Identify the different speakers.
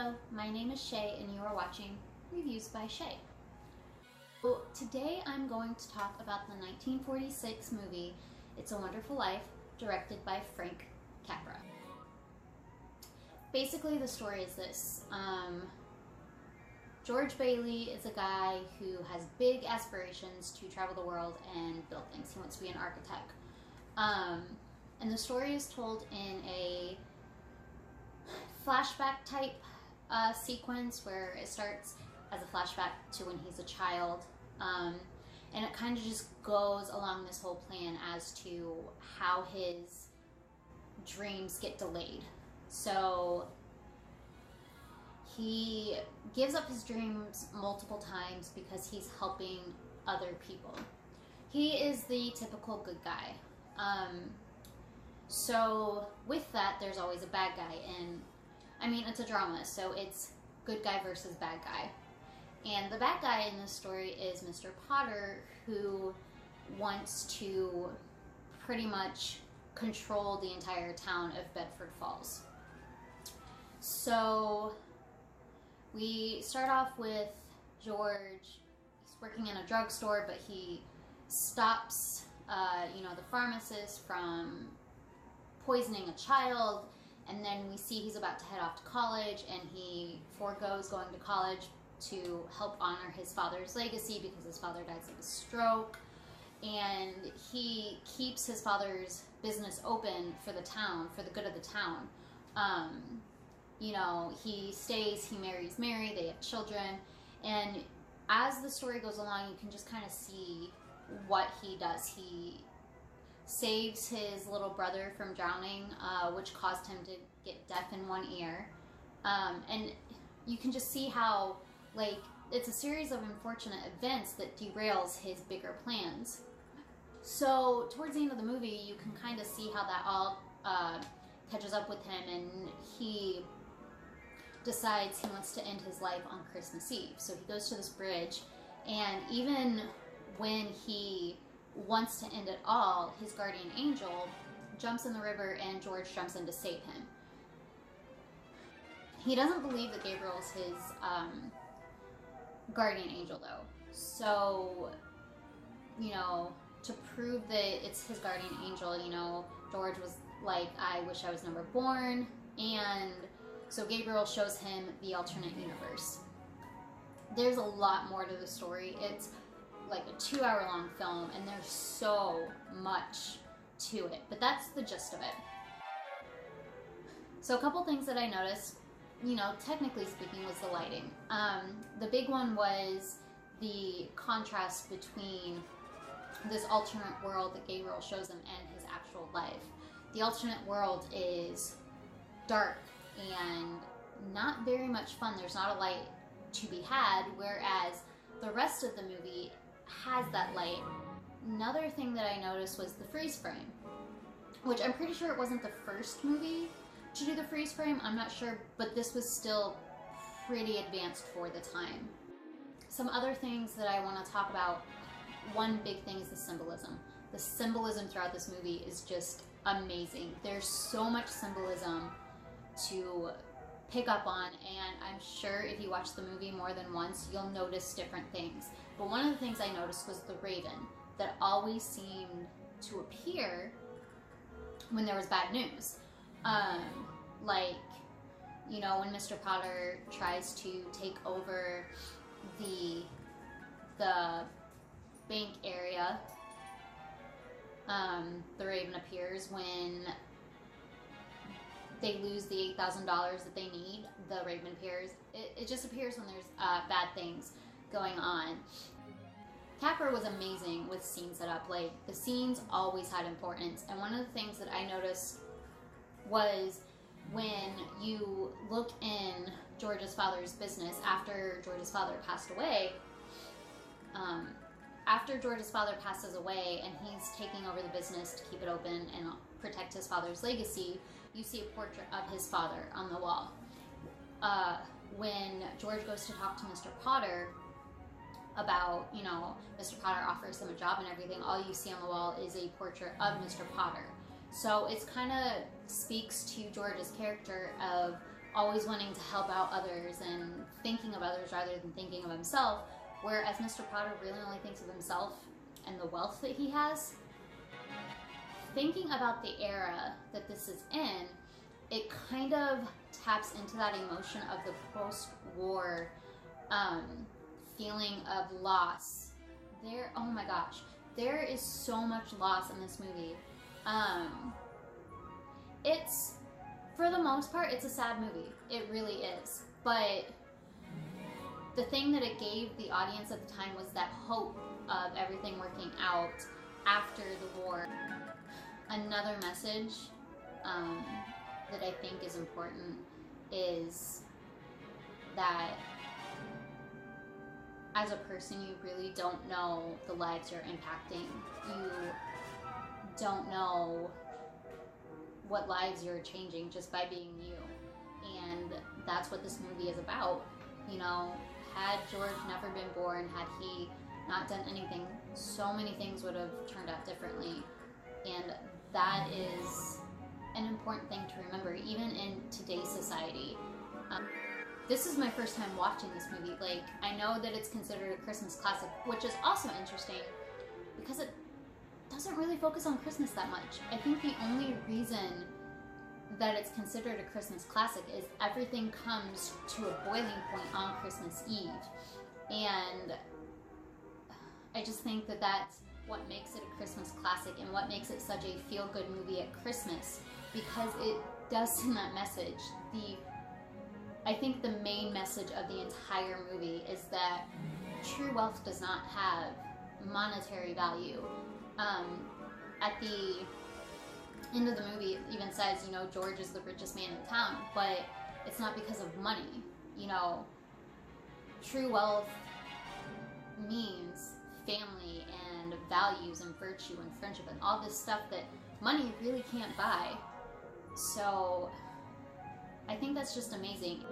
Speaker 1: Hello, my name is Shay and you are watching Reviews by Shay. So today I'm going to talk about the 1946 movie It's a Wonderful Life, directed by Frank Capra. Basically the story is this. George Bailey is a guy who has big aspirations to travel the world and build things. He wants to be an architect. And the story is told in a flashback type sequence where it starts as a flashback to when he's a child, and it kind of just goes along this whole plan as to how his dreams get delayed. So he gives up his dreams multiple times because he's helping other people. He is the typical good guy. So with that, there's always a bad guy, and I mean, it's a drama, so it's good guy versus bad guy. And the bad guy in this story is Mr. Potter, who wants to pretty much control the entire town of Bedford Falls. So we start off with George. He's working in a drugstore, but he stops, the pharmacist from poisoning a child. And then we see he's about to head off to college, and he forgoes going to college to help honor his father's legacy because his father died of a stroke. And he keeps his father's business open for the town, for the good of the town. He stays, he marries Mary, they have children. And as the story goes along, you can just kind of see what he does. He saves his little brother from drowning, which caused him to get deaf in one ear. And you can just see how, it's a series of unfortunate events that derails his bigger plans. So towards the end of the movie, you can kind of see how that all catches up with him, and he decides he wants to end his life on Christmas Eve. So he goes to this bridge, and even when he wants to end it all, his guardian angel jumps in the river and George jumps in to save him. He doesn't believe that Gabriel's his guardian angel though. So, to prove that it's his guardian angel, George was like, I wish I was never born. And so Gabriel shows him the alternate universe. There's a lot more to the story. It's like a 2-hour-long film, and there's so much to it, but that's the gist of it. So a couple things that I noticed, technically speaking, was the lighting. The big one was the contrast between this alternate world that Gabriel shows him and his actual life. The alternate world is dark and not very much fun. There's not a light to be had, whereas the rest of the movie has that light. Another thing that I noticed was the freeze frame, which I'm pretty sure it wasn't the first movie to do the freeze frame. I'm not sure, but this was still pretty advanced for the time. Some other things that I want to talk about, one big thing is the symbolism. The symbolism throughout this movie is just amazing. There's so much symbolism to pick up on, and I'm sure if you watch the movie more than once, you'll notice different things. But one of the things I noticed was the raven that always seemed to appear when there was bad news. When Mr. Potter tries to take over the bank area, the raven appears. When they lose the $8,000 that they need, the raven appears. It just appears when there's bad things going on. Capra was amazing with scene setup. The scenes always had importance, and one of the things that I noticed was when you look in George's father's business after George's father passed away. After George's father passes away and he's taking over the business to keep it open and protect his father's legacy, you see a portrait of his father on the wall. When George goes to talk to Mr. Potter about, Mr. Potter offers him a job and everything, all you see on the wall is a portrait of Mr. Potter. So it's kind of speaks to George's character of always wanting to help out others and thinking of others rather than thinking of himself, whereas Mr. Potter really only thinks of himself and the wealth that he has. Thinking about the era that this is in, it kind of taps into that emotion of the post-war feeling of loss. Oh my gosh, there is so much loss in this movie. It's, for the most part, it's a sad movie. It really is. But the thing that it gave the audience at the time was that hope of everything working out after the war. Another message that I think is important is that as a person, you really don't know the lives you're impacting. You don't know what lives you're changing just by being you. And that's what this movie is about. You know, had George never been born, had he not done anything, so many things would have turned out differently. And that is an important thing to remember, even in today's society. This is my first time watching this movie. Like, I know that it's considered a Christmas classic, which is also interesting because it doesn't really focus on Christmas that much. I think the only reason that it's considered a Christmas classic is everything comes to a boiling point on Christmas Eve. And I just think that that's what makes it a Christmas classic and what makes it such a feel-good movie at Christmas, because it does send that message. I think the main message of the entire movie is that true wealth does not have monetary value. At the end of the movie, it even says, you know, George is the richest man in town, but it's not because of money. You know, true wealth means family and values and virtue and friendship and all this stuff that money really can't buy. So I think that's just amazing.